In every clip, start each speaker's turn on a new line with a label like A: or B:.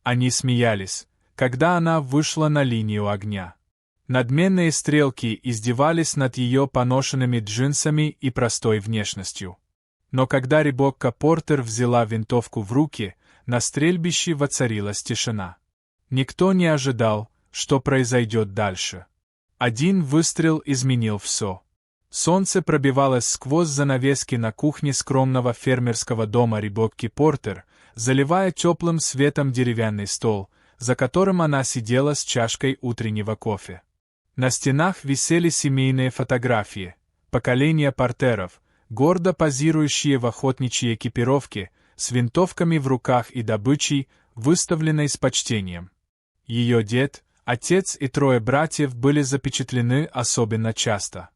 A: Они смеялись, когда она вышла на линию огня. Надменные стрелки издевались над ее поношенными джинсами и простой внешностью. Но когда Ребекка Портер взяла винтовку в руки, на стрельбище воцарилась тишина. Никто не ожидал, что произойдет дальше. Один выстрел изменил все. Солнце пробивалось сквозь занавески на кухне скромного фермерского дома Ребекки Портер, заливая теплым светом деревянный стол, за которым она сидела с чашкой утреннего кофе. На стенах висели семейные фотографии, поколения Портеров, гордо позирующие в охотничьей экипировке, с винтовками в руках и добычей, выставленной с почтением. Ее дед, отец и трое братьев были запечатлены особенно часто.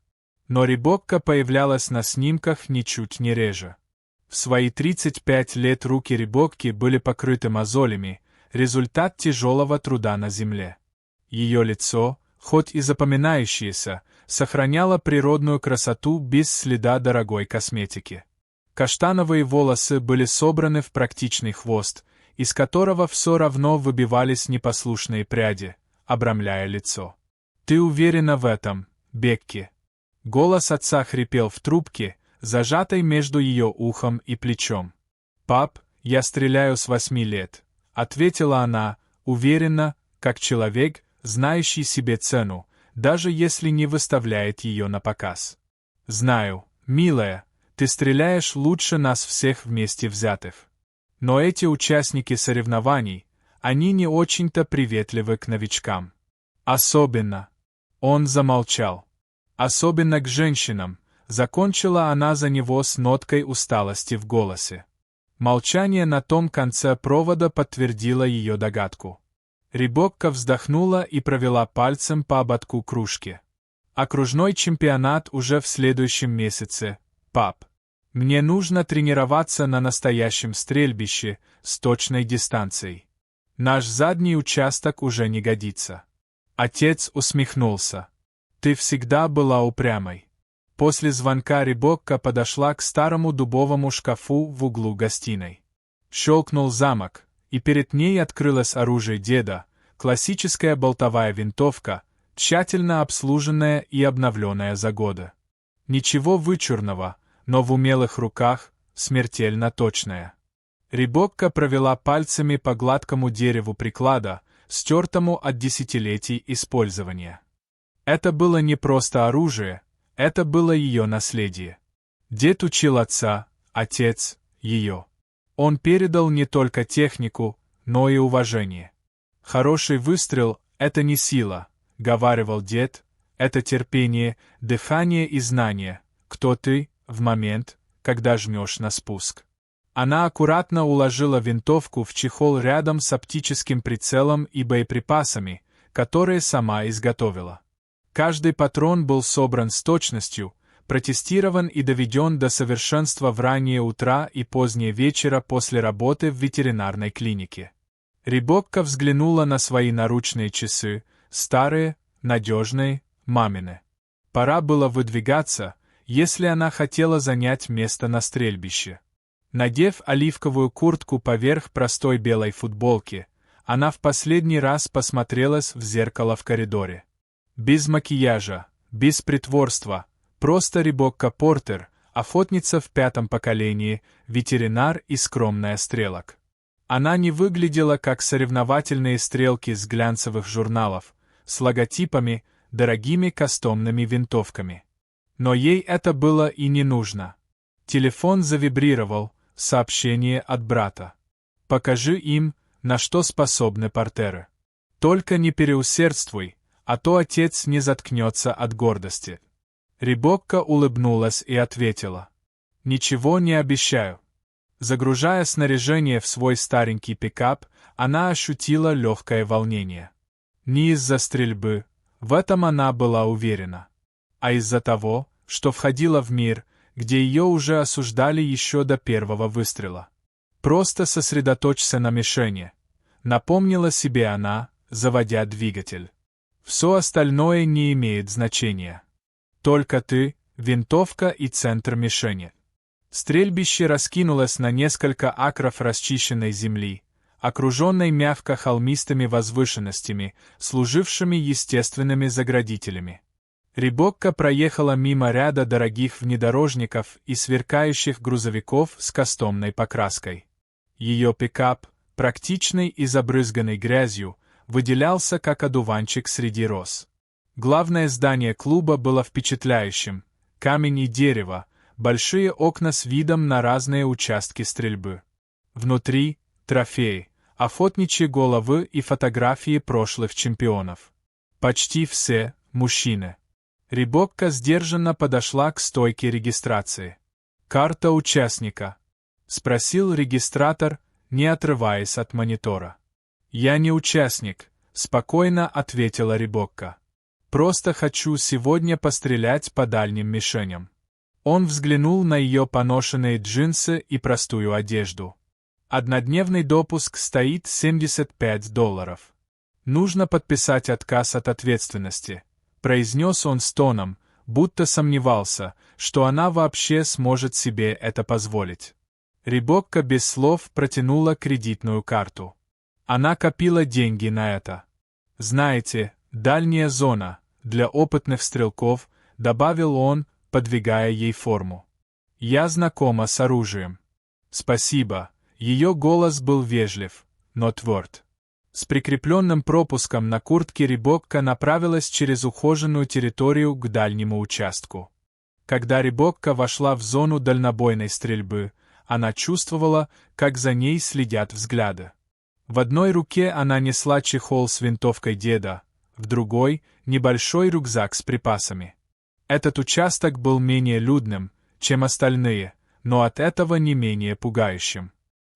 A: Но Ребекка появлялась на снимках ничуть не реже. В свои 35 лет руки Ребекки были покрыты мозолями, результат тяжелого труда на земле. Ее лицо, хоть и запоминающееся, сохраняло природную красоту без следа дорогой косметики. Каштановые волосы были собраны в практичный хвост, из которого все равно выбивались непослушные пряди, обрамляя лицо. «Ты уверена в этом, Бекки?» Голос отца хрипел в трубке, зажатой между ее ухом и плечом. «Пап, я стреляю с 8 лет», — ответила она, уверенно, как человек, знающий себе цену, даже если не выставляет ее на показ. «Знаю, милая, ты стреляешь лучше нас всех вместе взятых. Но эти участники соревнований, они не очень-то приветливы к новичкам. Особенно...» Он замолчал. «Особенно к женщинам», — закончила она за него с ноткой усталости в голосе. Молчание на том конце провода подтвердило ее догадку. Ребекка вздохнула и провела пальцем по ободку кружки. «Окружной чемпионат уже в следующем месяце, пап. Мне нужно тренироваться на настоящем стрельбище с точной дистанцией. Наш задний участок уже не годится». Отец усмехнулся. «Ты всегда была упрямой». После звонка Ребекка подошла к старому дубовому шкафу в углу гостиной. Щелкнул замок, и перед ней открылось оружие деда, классическая болтовая винтовка, тщательно обслуженная и обновленная за годы. Ничего вычурного, но в умелых руках смертельно точная. Ребекка провела пальцами по гладкому дереву приклада, стертому от десятилетий использования. Это было не просто оружие, это было ее наследие. Дед учил отца, отец — ее. Он передал не только технику, но и уважение. «Хороший выстрел — это не сила», — говаривал дед, — «это терпение, дыхание и знание, кто ты в момент, когда жмешь на спуск». Она аккуратно уложила винтовку в чехол рядом с оптическим прицелом и боеприпасами, которые сама изготовила. Каждый патрон был собран с точностью, протестирован и доведен до совершенства в раннее утра и позднее вечера после работы в ветеринарной клинике. Ребекка взглянула на свои наручные часы, старые, надежные, мамины. Пора было выдвигаться, если она хотела занять место на стрельбище. Надев оливковую куртку поверх простой белой футболки, она в последний раз посмотрелась в зеркало в коридоре. Без макияжа, без притворства, просто Ребекка Портер, охотница в 5-м поколении, ветеринар и скромная стрелок. Она не выглядела как соревновательные стрелки с глянцевых журналов, с логотипами, дорогими кастомными винтовками. Но ей это было и не нужно. Телефон завибрировал, сообщение от брата. «Покажи им, на что способны Портеры. Только не переусердствуй, а то отец не заткнется от гордости». Ребекка улыбнулась и ответила: «Ничего не обещаю». Загружая снаряжение в свой старенький пикап, она ощутила легкое волнение. Не из-за стрельбы, в этом она была уверена, а из-за того, что входила в мир, где ее уже осуждали еще до первого выстрела. «Просто сосредоточься на мишени», — напомнила себе она, заводя двигатель. «Все остальное не имеет значения. Только ты, винтовка и центр мишени». Стрельбище раскинулось на несколько акров расчищенной земли, окруженной мягко холмистыми возвышенностями, служившими естественными заградителями. Ребекка проехала мимо ряда дорогих внедорожников и сверкающих грузовиков с кастомной покраской. Ее пикап, практичный и забрызганный грязью, выделялся как одуванчик среди роз. Главное здание клуба было впечатляющим: камень и дерево, большие окна с видом на разные участки стрельбы. Внутри — трофеи, охотничьи головы и фотографии прошлых чемпионов. Почти все — мужчины. Ребекка сдержанно подошла к стойке регистрации. «Карта участника?» — спросил регистратор, не отрываясь от монитора. «Я не участник», — спокойно ответила Ребекка. «Просто хочу сегодня пострелять по дальним мишеням». Он взглянул на ее поношенные джинсы и простую одежду. Однодневный допуск стоит $75. Нужно подписать отказ от ответственности, произнес он с тоном, будто сомневался, что она вообще сможет себе это позволить. Ребекка без слов протянула кредитную карту. Она копила деньги на это. «Знаете, дальняя зона, для опытных стрелков», — добавил он, подвигая ей форму. «Я знакома с оружием». «Спасибо». Ее голос был вежлив, но тверд. С прикрепленным пропуском на куртке Ребекка направилась через ухоженную территорию к дальнему участку. Когда Ребекка вошла в зону дальнобойной стрельбы, она чувствовала, как за ней следят взгляды. В одной руке она несла чехол с винтовкой деда, в другой — небольшой рюкзак с припасами. Этот участок был менее людным, чем остальные, но от этого не менее пугающим.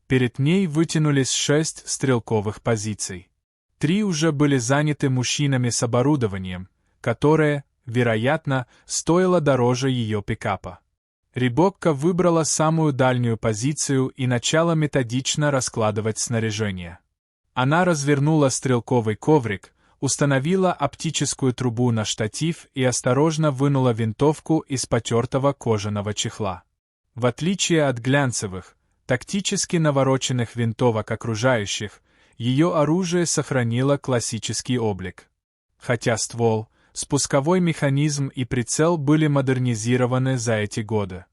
A: Перед ней вытянулись 6 стрелковых позиций. 3 уже были заняты мужчинами с оборудованием, которое, вероятно, стоило дороже ее пикапа. Ребекка выбрала самую дальнюю позицию и начала методично раскладывать снаряжение. Она развернула стрелковый коврик, установила оптическую трубу на штатив и осторожно вынула винтовку из потертого кожаного чехла. В отличие от глянцевых, тактически навороченных винтовок окружающих, ее оружие сохранило классический облик. Хотя ствол, спусковой механизм и прицел были модернизированы за эти годы.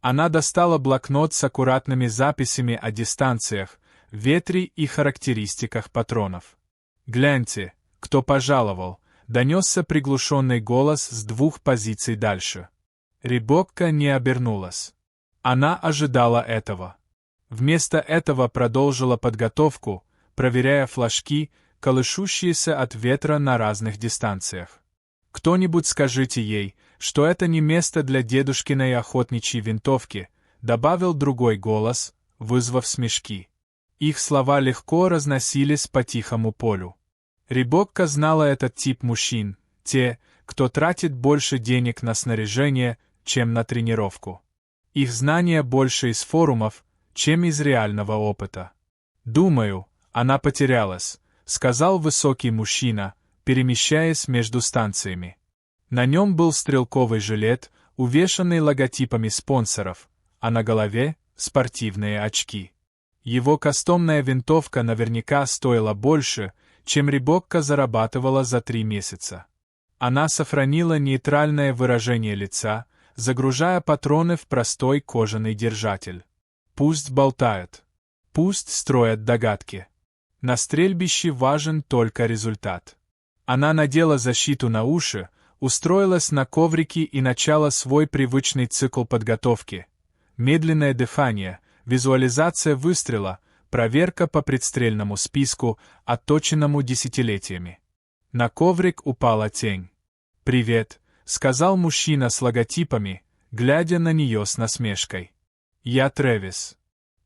A: Она достала блокнот с аккуратными записями о дистанциях, ветре и характеристиках патронов. «Гляньте, кто пожаловал», — донесся приглушенный голос с 2 позиций дальше. Ребекка не обернулась. Она ожидала этого. Вместо этого продолжила подготовку, проверяя флажки, колышущиеся от ветра на разных дистанциях. «Кто-нибудь скажите ей, что это не место для дедушкиной охотничьей винтовки», — добавил другой голос, вызвав смешки. Их слова легко разносились по тихому полю. Ребекка знала этот тип мужчин, те, кто тратит больше денег на снаряжение, чем на тренировку. Их знания больше из форумов, чем из реального опыта. «Думаю, она потерялась», — сказал высокий мужчина, перемещаясь между станциями. На нем был стрелковый жилет, увешанный логотипами спонсоров, а на голове — спортивные очки. Его кастомная винтовка наверняка стоила больше, чем Ребекка зарабатывала за 3 месяца. Она сохранила нейтральное выражение лица, загружая патроны в простой кожаный держатель. Пусть болтают. Пусть строят догадки. На стрельбище важен только результат. Она надела защиту на уши, устроилась на коврике и начала свой привычный цикл подготовки. Медленное дыхание, визуализация выстрела, проверка по предстрельному списку, отточенному десятилетиями. На коврик упала тень. «Привет», — сказал мужчина с логотипами, глядя на нее с насмешкой. «Я Трэвис.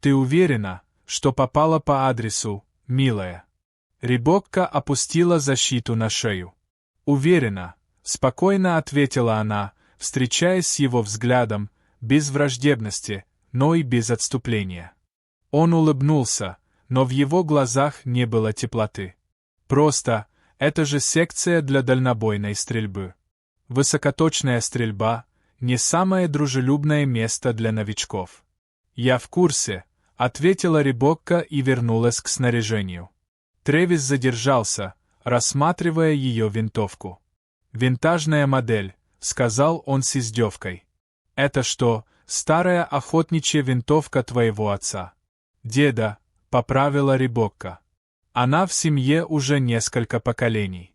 A: Ты уверена, что попала по адресу, милая?» Ребекка опустила защиту на шею. «Уверена», — спокойно ответила она, встречаясь с его взглядом, без враждебности, но и без отступления. Он улыбнулся, но в его глазах не было теплоты. «Просто, это же секция для дальнобойной стрельбы. Высокоточная стрельба — не самое дружелюбное место для новичков». «Я в курсе», — ответила Ребекка и вернулась к снаряжению. Трэвис задержался, рассматривая ее винтовку. «Винтажная модель», — сказал он с издевкой. «Это что, старая охотничья винтовка твоего отца?» «Деда», — поправила Ребекка. «Она в семье уже несколько поколений».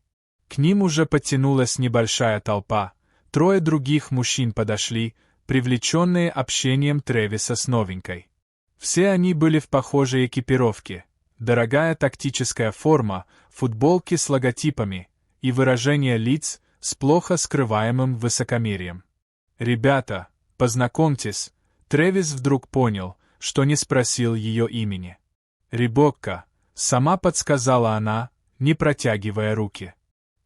A: К ним уже подтянулась небольшая толпа, 3 других мужчин подошли, привлеченные общением Трэвиса с новенькой. Все они были в похожей экипировке, дорогая тактическая форма, футболки с логотипами и выражение лиц с плохо скрываемым высокомерием. «Ребята, познакомьтесь», Трэвис вдруг понял, что не спросил ее имени. «Ребекка», — сама подсказала она, не протягивая руки.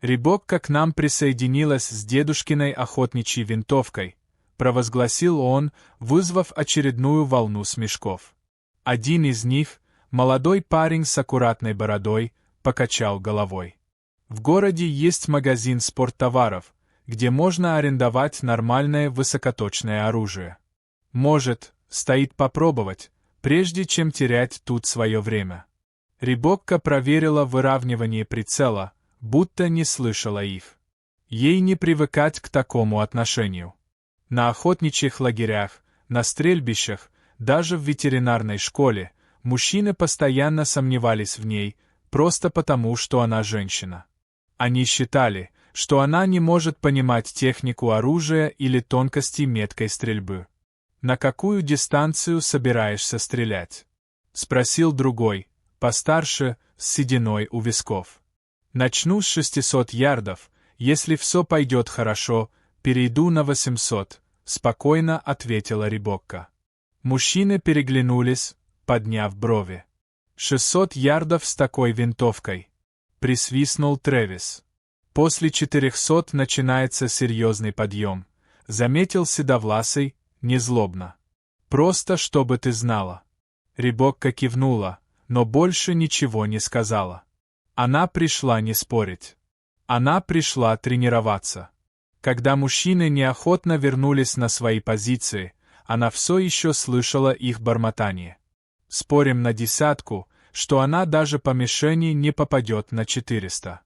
A: «Ребекка к нам присоединилась с дедушкиной охотничьей винтовкой», — провозгласил он, вызвав очередную волну смешков. Один из них, молодой парень с аккуратной бородой, покачал головой. «В городе есть магазин спорттоваров, где можно арендовать нормальное высокоточное оружие. Может, стоит попробовать, прежде чем терять тут свое время». Ребекка проверила выравнивание прицела, будто не слышала их. Ей не привыкать к такому отношению. На охотничьих лагерях, на стрельбищах, даже в ветеринарной школе, мужчины постоянно сомневались в ней, просто потому, что она женщина. Они считали, что она не может понимать технику оружия или тонкости меткой стрельбы. «На какую дистанцию собираешься стрелять?» — спросил другой, постарше, с сединой у висков. «Начну с 600 ярдов, если все пойдет хорошо, перейду на 800», — спокойно ответила Ребекка. Мужчины переглянулись, подняв брови. 600 ярдов с такой винтовкой», — присвистнул Трэвис. «После 400 начинается серьезный подъем», — заметил седовласый, незлобно. «Просто чтобы ты знала». Ребекка кивнула, но больше ничего не сказала. Она пришла не спорить. Она пришла тренироваться. Когда мужчины неохотно вернулись на свои позиции, она все еще слышала их бормотание. «Спорим на 10, что она даже по мишени не попадет на 400.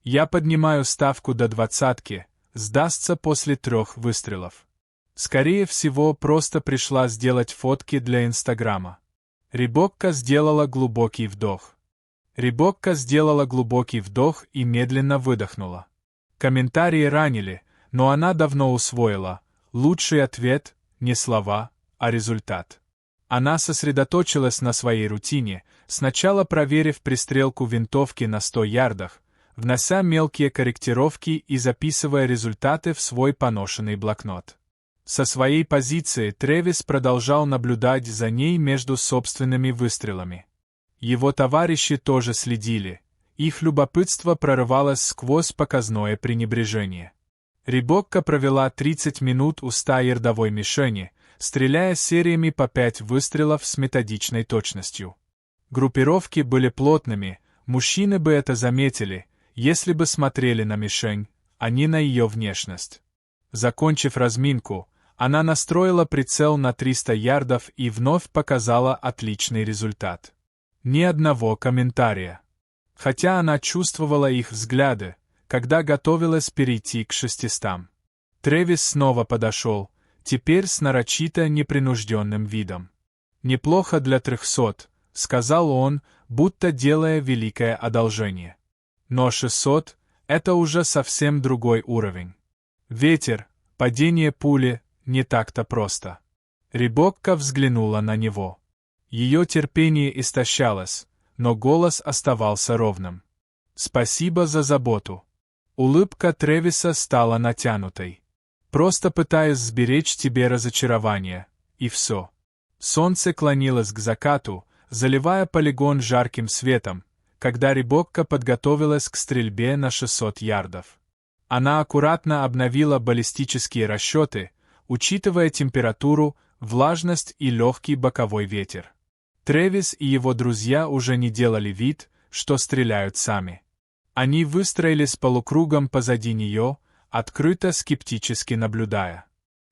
A: Я поднимаю ставку до 20, сдастся после 3 выстрелов. Скорее всего, просто пришла сделать фотки для Инстаграма». Ребекка сделала глубокий вдох. Ребекка сделала глубокий вдох и медленно выдохнула. Комментарии ранили, но она давно усвоила. Лучший ответ — не слова, а результат. Она сосредоточилась на своей рутине, сначала проверив пристрелку винтовки на 100 ярдах, внося мелкие корректировки и записывая результаты в свой поношенный блокнот. Со своей позиции Трэвис продолжал наблюдать за ней между собственными выстрелами. Его товарищи тоже следили. Их любопытство прорывалось сквозь показное пренебрежение. Ребекка провела 30 минут у 100-ярдовой мишени, стреляя сериями по 5 выстрелов с методичной точностью. Группировки были плотными, мужчины бы это заметили, если бы смотрели на мишень, а не на ее внешность. Закончив разминку, она настроила прицел на 300 ярдов и вновь показала отличный результат. Ни одного комментария. Хотя она чувствовала их взгляды, когда готовилась перейти к 600. Трэвис снова подошел, теперь с нарочито непринужденным видом. «Неплохо для 300», — сказал он, будто делая великое одолжение. «Но 600 — это уже совсем другой уровень. Ветер, падение пули — не так-то просто». Ребекка взглянула на него. Ее терпение истощалось, но голос оставался ровным. «Спасибо за заботу». Улыбка Трэвиса стала натянутой. «Просто пытаюсь сберечь тебе разочарование, и все». Солнце клонилось к закату, заливая полигон жарким светом, когда Ребекка подготовилась к стрельбе на 600 ярдов. Она аккуратно обновила баллистические расчеты, учитывая температуру, влажность и легкий боковой ветер. Трэвис и его друзья уже не делали вид, что стреляют сами. Они выстроились полукругом позади нее, открыто скептически наблюдая.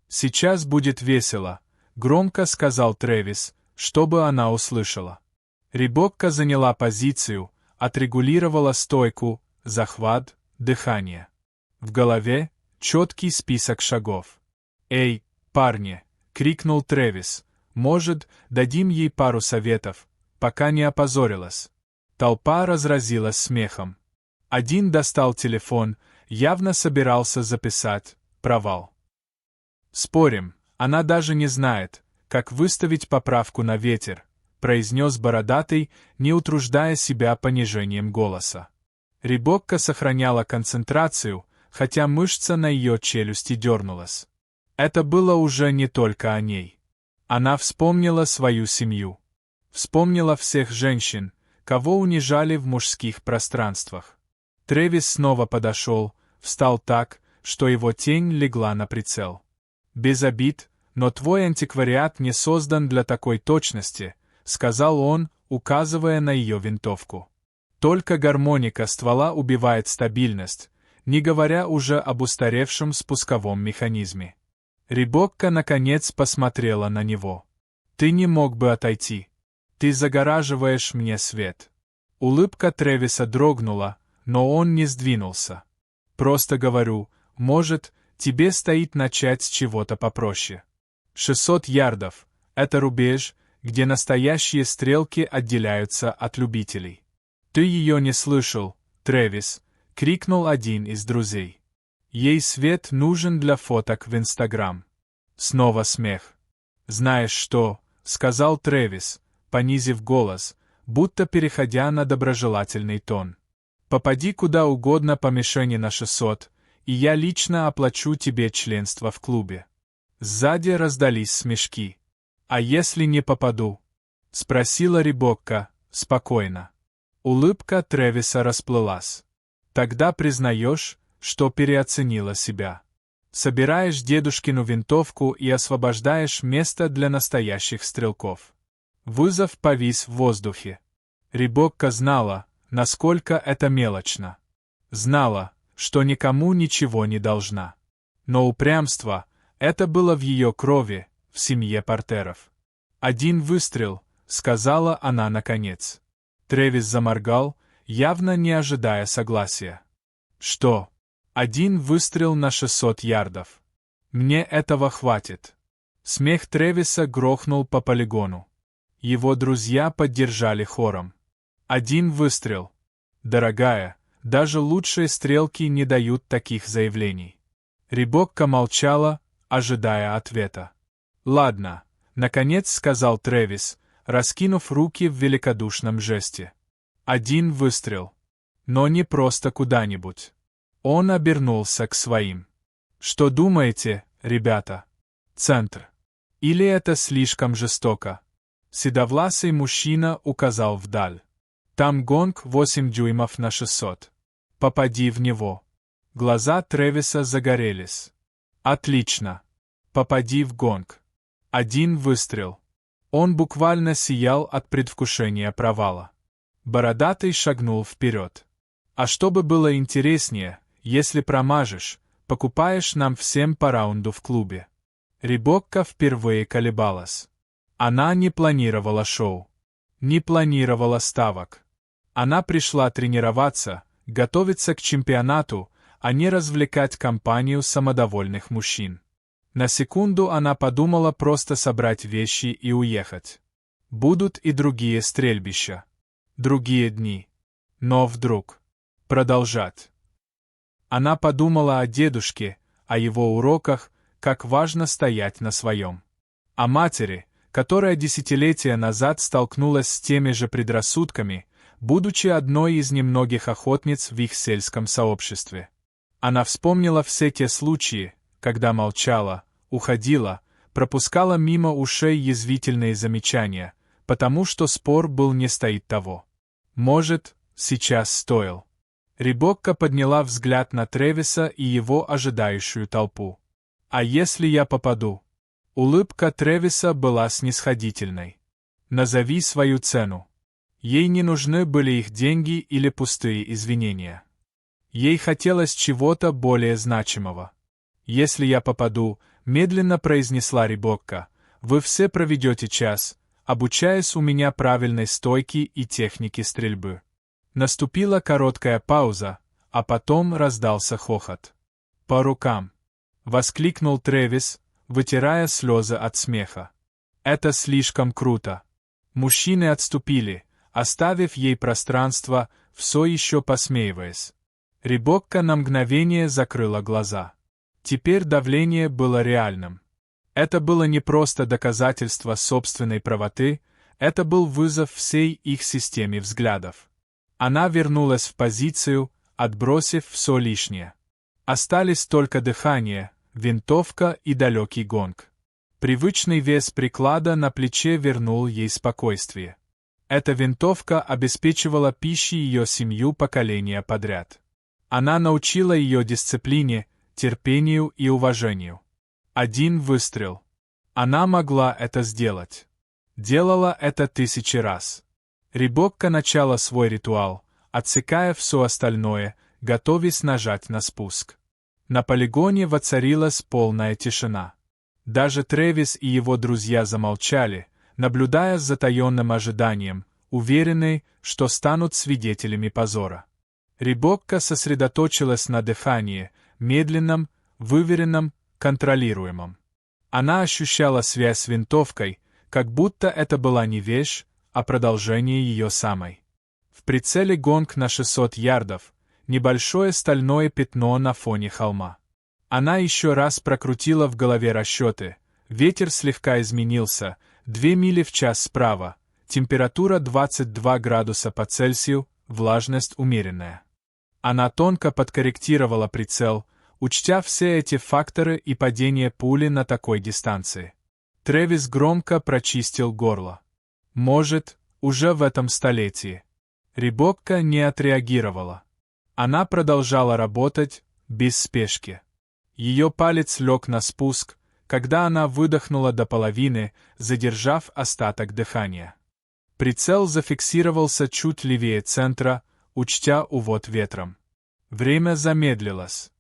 A: «Сейчас будет весело», — громко сказал Трэвис, чтобы она услышала. Ребекка заняла позицию, отрегулировала стойку, захват, дыхание. В голове четкий список шагов. «Эй, парни!» — крикнул Трэвис. «Может, дадим ей пару советов, пока не опозорилась?» Толпа разразилась смехом. Один достал телефон, явно собирался записать. Провал. «Спорим, она даже не знает, как выставить поправку на ветер», — произнес бородатый, не утруждая себя понижением голоса. Ребекка сохраняла концентрацию, хотя мышца на ее челюсти дернулась. Это было уже не только о ней. Она вспомнила свою семью. Вспомнила всех женщин, кого унижали в мужских пространствах. Трэвис снова подошел, встал так, что его тень легла на прицел. «Без обид, но твой антиквариат не создан для такой точности», — сказал он, указывая на ее винтовку. «Только гармоника ствола убивает стабильность, не говоря уже об устаревшем спусковом механизме». Ребекка наконец посмотрела на него. «Ты не мог бы отойти. Ты загораживаешь мне свет». Улыбка Трэвиса дрогнула, но он не сдвинулся. «Просто говорю, может, тебе стоит начать с чего-то попроще. 600 ярдов — это рубеж, где настоящие стрелки отделяются от любителей». «Ты ее не слышал, Трэвис», — крикнул один из друзей. «Ей свет нужен для фоток в Инстаграм». Снова смех. «Знаешь что?» — сказал Трэвис, понизив голос, будто переходя на доброжелательный тон. «Попади куда угодно по мишени на 600, и я лично оплачу тебе членство в клубе». Сзади раздались смешки. «А если не попаду?» — спросила Ребекка, спокойно. Улыбка Трэвиса расплылась. «Тогда признаешь, что переоценила себя. Собираешь дедушкину винтовку и освобождаешь место для настоящих стрелков». Вызов повис в воздухе. Ребекка знала, насколько это мелочно. Знала, что никому ничего не должна. Но упрямство — это было в ее крови, в семье Портеров. «Один выстрел», — сказала она наконец. Трэвис заморгал, явно не ожидая согласия. «Что? Один выстрел на 600 ярдов. Мне этого хватит». Смех Трэвиса грохнул по полигону. Его друзья поддержали хором. «Один выстрел. Дорогая, даже лучшие стрелки не дают таких заявлений». Ребекка молчала, ожидая ответа. «Ладно», — наконец сказал Трэвис, раскинув руки в великодушном жесте. «Один выстрел. Но не просто куда-нибудь». Он обернулся к своим. «Что думаете, ребята? Центр. Или это слишком жестоко?» Седовласый мужчина указал вдаль. «Там гонг 8 дюймов на 600. Попади в него». Глаза Трэвиса загорелись. «Отлично. Попади в гонг. Один выстрел». Он буквально сиял от предвкушения провала. Бородатый шагнул вперед. «А чтобы было интереснее, если промажешь, покупаешь нам всем по раунду в клубе». Ребекка впервые колебалась. Она не планировала шоу. Не планировала ставок. Она пришла тренироваться, готовиться к чемпионату, а не развлекать компанию самодовольных мужчин. На секунду она подумала просто собрать вещи и уехать. Будут и другие стрельбища. Другие дни. Но вдруг. Продолжать. Она подумала о дедушке, о его уроках, как важно стоять на своем. О матери, которая десятилетия назад столкнулась с теми же предрассудками, будучи одной из немногих охотниц в их сельском сообществе. Она вспомнила все те случаи, когда молчала, уходила, пропускала мимо ушей язвительные замечания, потому что спор был не стоит того. Может, сейчас стоил. Ребекка подняла взгляд на Трэвиса и его ожидающую толпу. «А если я попаду?» Улыбка Трэвиса была снисходительной. «Назови свою цену». Ей не нужны были их деньги или пустые извинения. Ей хотелось чего-то более значимого. «Если я попаду», — медленно произнесла Ребекка, — «вы все проведете час, обучаясь у меня правильной стойке и технике стрельбы. Наступила короткая пауза, а потом раздался хохот. «По рукам!» — воскликнул Трэвис, вытирая слезы от смеха. «Это слишком круто!» Мужчины отступили, оставив ей пространство, все еще посмеиваясь. Ребекка на мгновение закрыла глаза. Теперь давление было реальным. Это было не просто доказательство собственной правоты, это был вызов всей их системе взглядов. Она вернулась в позицию, отбросив все лишнее. Остались только дыхание, винтовка и далекий гонг. Привычный вес приклада на плече вернул ей спокойствие. Эта винтовка обеспечивала пищей ее семью поколения подряд. Она научила ее дисциплине, терпению и уважению. Один выстрел. Она могла это сделать. Делала это 1000 раз. Ребекка начала свой ритуал, отсекая все остальное, готовясь нажать на спуск. На полигоне воцарилась полная тишина. Даже Трэвис и его друзья замолчали, наблюдая с затаенным ожиданием, уверенные, что станут свидетелями позора. Ребекка сосредоточилась на дыхании, медленном, выверенном, контролируемом. Она ощущала связь с винтовкой, как будто это была не вещь, а продолжение ее самой. В прицеле гонг на 600 ярдов, небольшое стальное пятно на фоне холма. Она еще раз прокрутила в голове расчеты. Ветер слегка изменился, 2 мили в час справа, температура 22 градуса по Цельсию, влажность умеренная. Она тонко подкорректировала прицел, учтя все эти факторы и падение пули на такой дистанции. Трэвис громко прочистил горло. Может, уже в этом столетии. Ребекка не отреагировала. Она продолжала работать, без спешки. Ее палец лег на спуск, когда она выдохнула до половины, задержав остаток дыхания. Прицел зафиксировался чуть левее центра, учтя увод ветром. Время замедлилось.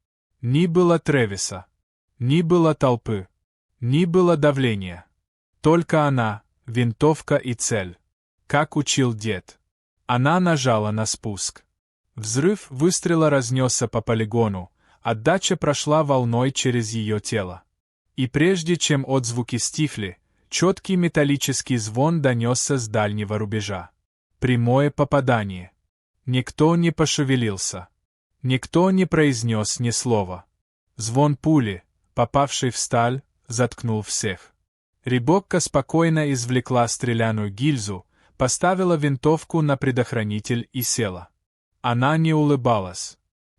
A: Ни было Трэвиса, ни было толпы, ни было давления. Только она, винтовка и цель. Как учил дед. Она нажала на спуск. Взрыв выстрела разнесся по полигону, отдача прошла волной через ее тело. И прежде чем отзвуки стихли, четкий металлический звон донесся с дальнего рубежа. Прямое попадание. Никто не пошевелился. Никто не произнес ни слова. Звон пули, попавшей в сталь, заткнул всех. Ребекка спокойно извлекла стреляную гильзу, поставила винтовку на предохранитель и села. Она не улыбалась,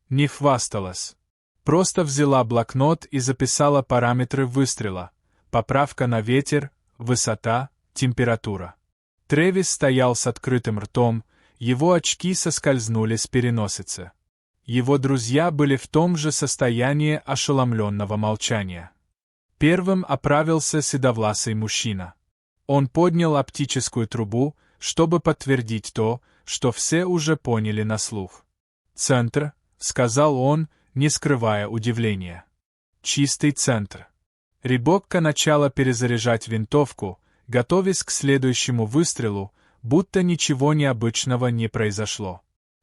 A: не хвасталась. Просто взяла блокнот и записала параметры выстрела, поправка на ветер, высота, температура. Трэвис стоял с открытым ртом, его очки соскользнули с переносицы. Его друзья были в том же состоянии ошеломленного молчания. Первым оправился седовласый мужчина. Он поднял оптическую трубу, чтобы подтвердить то, что все уже поняли на слух. «Центр», — сказал он, не скрывая удивления. «Чистый центр». Ребекка начала перезаряжать винтовку, готовясь к следующему выстрелу, будто ничего необычного не произошло.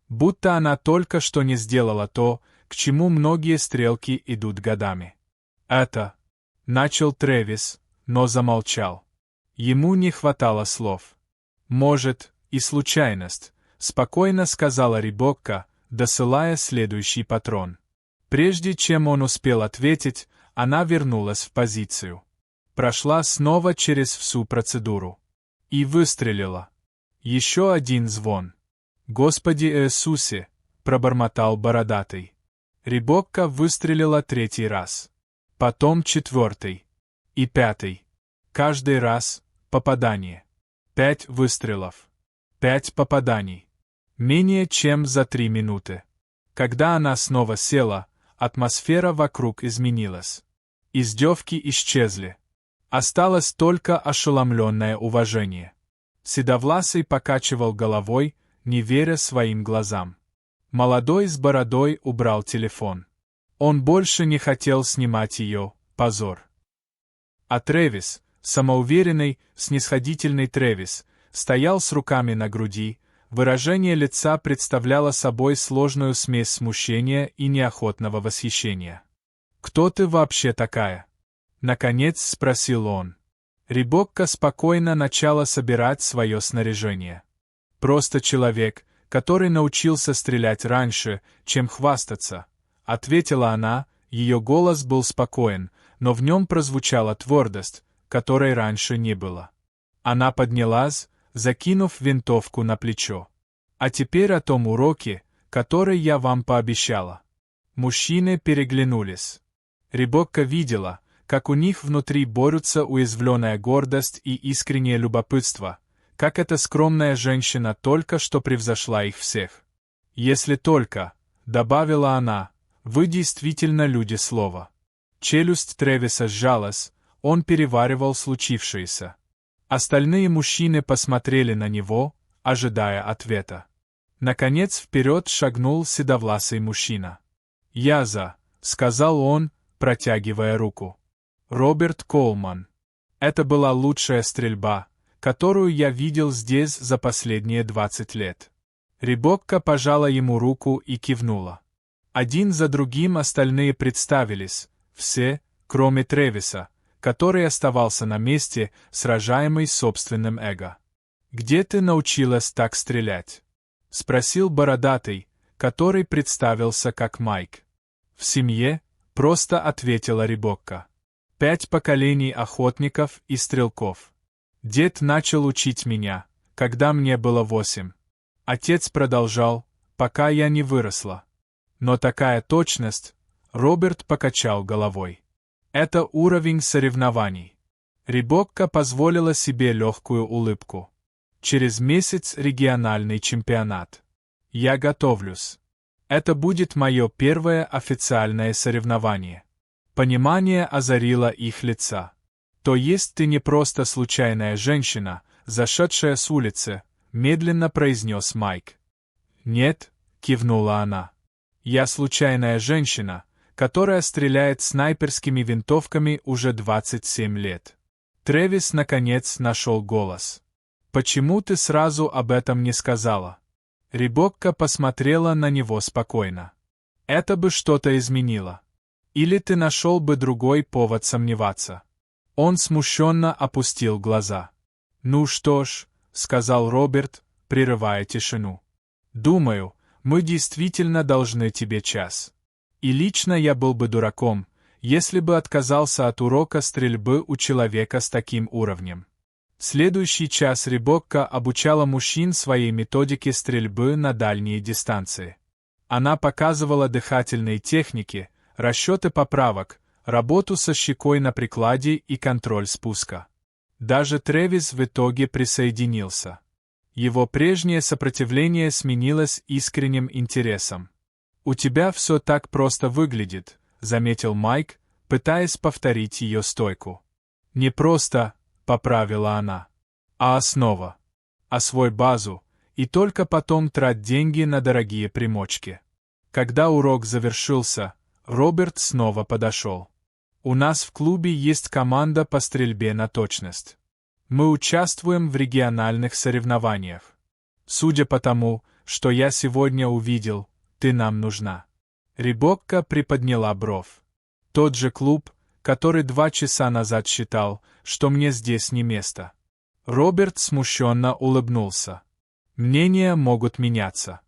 A: Будто она только что не сделала то, к чему многие стрелки идут годами. «Это...» — начал Трэвис, но замолчал. Ему не хватало слов. «Может, и случайность», — спокойно сказала Ребекка, досылая следующий патрон. Прежде чем он успел ответить, она вернулась в позицию. Прошла снова через всю процедуру. И выстрелила. Еще один звон. «Господи Иисусе!» — пробормотал бородатый. Ребекка выстрелила 3-й раз. Потом 4-й. И 5-й. Каждый раз попадание. 5 выстрелов. 5 попаданий. Менее чем за 3 минуты. Когда она снова села, атмосфера вокруг изменилась. Издевки исчезли. Осталось только ошеломленное уважение. Седовласый покачивал головой, не веря своим глазам. Молодой с бородой убрал телефон. Он больше не хотел снимать ее, позор. А Трэвис, Самоуверенный, снисходительный Трэвис стоял с руками на груди, выражение лица представляло собой сложную смесь смущения и неохотного восхищения. «Кто ты вообще такая?» — наконец спросил он. Ребекка спокойно начала собирать свое снаряжение. «Просто человек, который научился стрелять раньше, чем хвастаться», — ответила она, ее голос был спокоен, но в нем прозвучала твердость, которой раньше не было. Она поднялась, закинув винтовку на плечо. «А теперь о том уроке, который я вам пообещала». Мужчины переглянулись. Ребекка видела, как у них внутри борются уязвленная гордость и искреннее любопытство, как эта скромная женщина только что превзошла их всех. «Если только», — добавила она, — «вы действительно люди слова». Челюсть Трэвиса сжалась, он переваривал случившееся. Остальные мужчины посмотрели на него, ожидая ответа. Наконец вперед шагнул седовласый мужчина. «Я за», — сказал он, протягивая руку. «Роберт Коулман. Это была лучшая стрельба, которую я видел здесь за последние 20 лет». Ребекка пожала ему руку и кивнула. Один за другим остальные представились, все, кроме Трэвиса, который оставался на месте, сражаемый собственным эго. «Где ты научилась так стрелять?» — спросил бородатый, который представился как Майк. «В семье», — просто ответила Ребекка. 5 поколений охотников и стрелков. Дед начал учить меня, когда мне было 8. Отец продолжал, пока я не выросла. Но такая точность, Роберт покачал головой. Это уровень соревнований. Ребекка позволила себе легкую улыбку. Через месяц региональный чемпионат. Я готовлюсь. Это будет мое первое официальное соревнование. Понимание озарило их лица. То есть ты не просто случайная женщина, зашедшая с улицы, медленно произнес Майк. Нет, кивнула она. Я случайная женщина, которая стреляет снайперскими винтовками уже 27 лет. Трэвис наконец нашел голос. «Почему ты сразу об этом не сказала?» Ребекка посмотрела на него спокойно. «Это бы что-то изменило. Или ты нашел бы другой повод сомневаться?» Он смущенно опустил глаза. «Ну что ж», — сказал Роберт, прерывая тишину. «Думаю, мы действительно должны тебе час. И лично я был бы дураком, если бы отказался от урока стрельбы у человека с таким уровнем». Следующий час Ребекка обучала мужчин своей методике стрельбы на дальние дистанции. Она показывала дыхательные техники, расчеты поправок, работу со щекой на прикладе и контроль спуска. Даже Трэвис в итоге присоединился. Его прежнее сопротивление сменилось искренним интересом. «У тебя все так просто выглядит», — заметил Майк, пытаясь повторить ее стойку. «Не просто», — поправила она, — «а основа. Освой базу, и только потом трать деньги на дорогие примочки». Когда урок завершился, Роберт снова подошел. «У нас в клубе есть команда по стрельбе на точность. Мы участвуем в региональных соревнованиях. Судя по тому, что я сегодня увидел, ты нам нужна». Ребекка приподняла бровь. «Тот же клуб, который 2 часа назад считал, что мне здесь не место». Роберт смущенно улыбнулся. «Мнения могут меняться.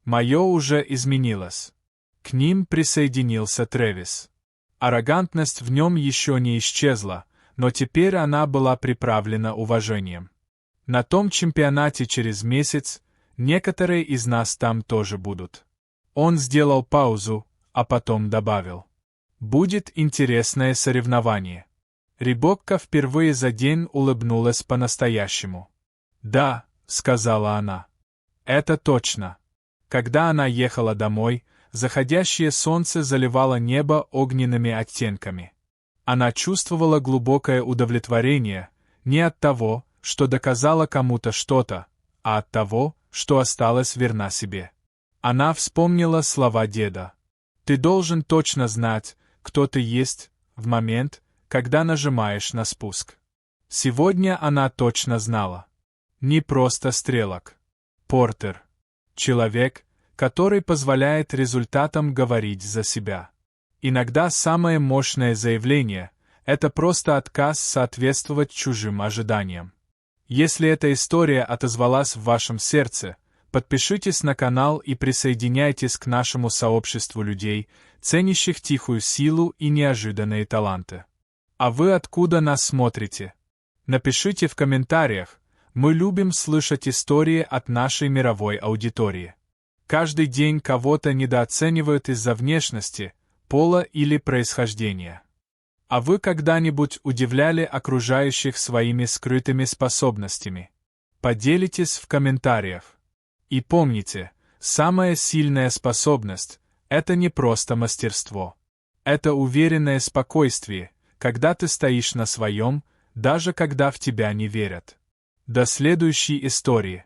A: Мое уже изменилось». К ним присоединился Трэвис. Аррогантность в нем еще не исчезла, но теперь она была приправлена уважением. «На том чемпионате через месяц некоторые из нас там тоже будут». Он сделал паузу, а потом добавил. «Будет интересное соревнование». Ребекка впервые за день улыбнулась по-настоящему. «Да», — сказала она. «Это точно». Когда она ехала домой, заходящее солнце заливало небо огненными оттенками. Она чувствовала глубокое удовлетворение не от того, что доказала кому-то что-то, а от того, что осталась верна себе. Она вспомнила слова деда. «Ты должен точно знать, кто ты есть, в момент, когда нажимаешь на спуск». Сегодня она точно знала. Не просто стрелок. Портер. Человек, который позволяет результатам говорить за себя. Иногда самое мощное заявление – это просто отказ соответствовать чужим ожиданиям. Если эта история отозвалась в вашем сердце, подпишитесь на канал и присоединяйтесь к нашему сообществу людей, ценящих тихую силу и неожиданные таланты. А вы откуда нас смотрите? Напишите в комментариях, мы любим слышать истории от нашей мировой аудитории. Каждый день кого-то недооценивают из-за внешности, пола или происхождения. А вы когда-нибудь удивляли окружающих своими скрытыми способностями? Поделитесь в комментариях. И помните, самая сильная способность – это не просто мастерство. Это уверенное спокойствие, когда ты стоишь на своем, даже когда в тебя не верят. До следующей истории.